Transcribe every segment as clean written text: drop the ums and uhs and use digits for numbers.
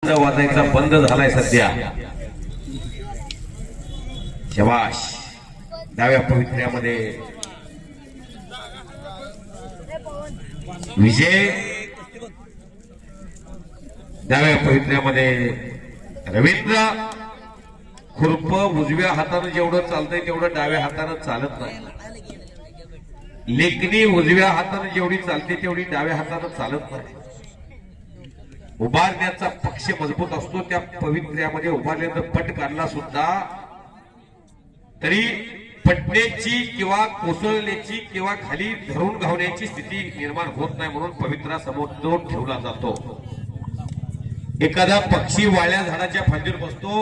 वाजायचा बंद झालाय सध्या. शबाश. डाव्या पवित्र्यामध्ये विजय, डाव्या पवित्र्यामध्ये रवींद्र. खुरप उजव्या हाताने जेवढं चालतंय तेवढं डाव्या हाताने चालत नाही. लेखणी उजव्या हाताने जेवढी चालते तेवढी डाव्या हाताने चालत नाही. उभारण्याचा पक्ष मजबूत असतो. त्या पवित्र्यामध्ये उभारल्यानंतर पट काढला सुद्धा तरी पटण्याची किंवा कोसळण्याची किंवा खाली धरून घावण्याची स्थिती निर्माण होत नाही, म्हणून पवित्रा समोर ठेवला जातो. एखादा पक्षी वाळ्या झाडाच्या फांदीवर बसतो,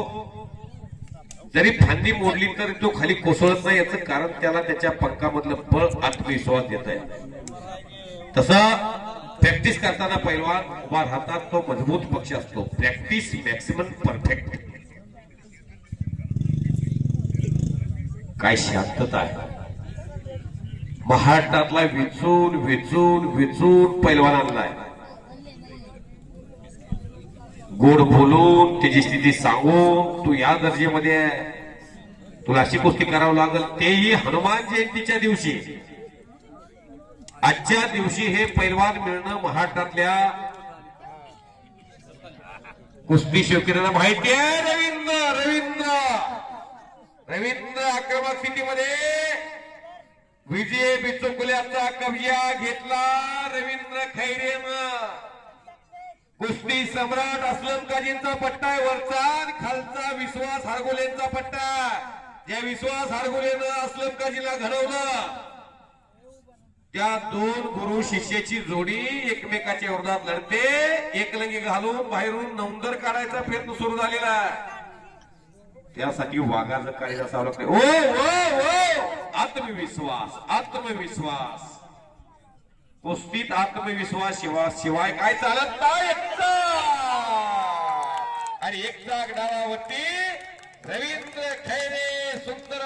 जरी फांदी मोडली तर तो खाली कोसळत नाही. याचं कारण त्याला त्याच्या पंखामधलं बळ, आत्मविश्वास देत आहे. तसा प्रॅक्टिस करताना पैलवान उभा राहतात, तो मजबूत पक्ष असतो. Practice maximum perfect. काय शांतता आहे महाराष्ट्रातला. विचून विचून विचून पैलवानांना गोड बोलून त्याची स्थिती सांगून तू या दर्जेमध्ये आहे, तुला अशी कुस्ती करावं लागल, तेही हनुमान जयंतीच्या दिवशी. आजच्या दिवशी हे पैलवान मिळणं महाराष्ट्रातल्या कुस्ती शौकीरांना माहिती आहे. रवींद्र आक्रमक स्थितीमध्ये विजय बिचुकल्याचा कब्जा घेतला. रवींद्र खैरेनं कुस्ती सम्राट अस्लम काजींचा पट्टा आहे वरचा, खालचा विश्वास हारगोलेंचा पट्टा. ज्या विश्वास हारगोलेनं अस्लम काजीला घडवलं, त्या दोन गुरु शिष्याची जोडी एकमेकाच्या विरोधात लढते. एकलंगी घालून बाहेरून नौंदर काढायचा प्रयत्न सुरू झालेला आहे. त्यासाठी वाघाचं काळीज असावं लागतं. ओ ओ ओ आत्मविश्वास, आत्मविश्वास. कुस्तीत आत्मविश्वास शिवाय काय चालत नाही. आणि एक जाग डावावरती रवींद्र खैरे सुंदर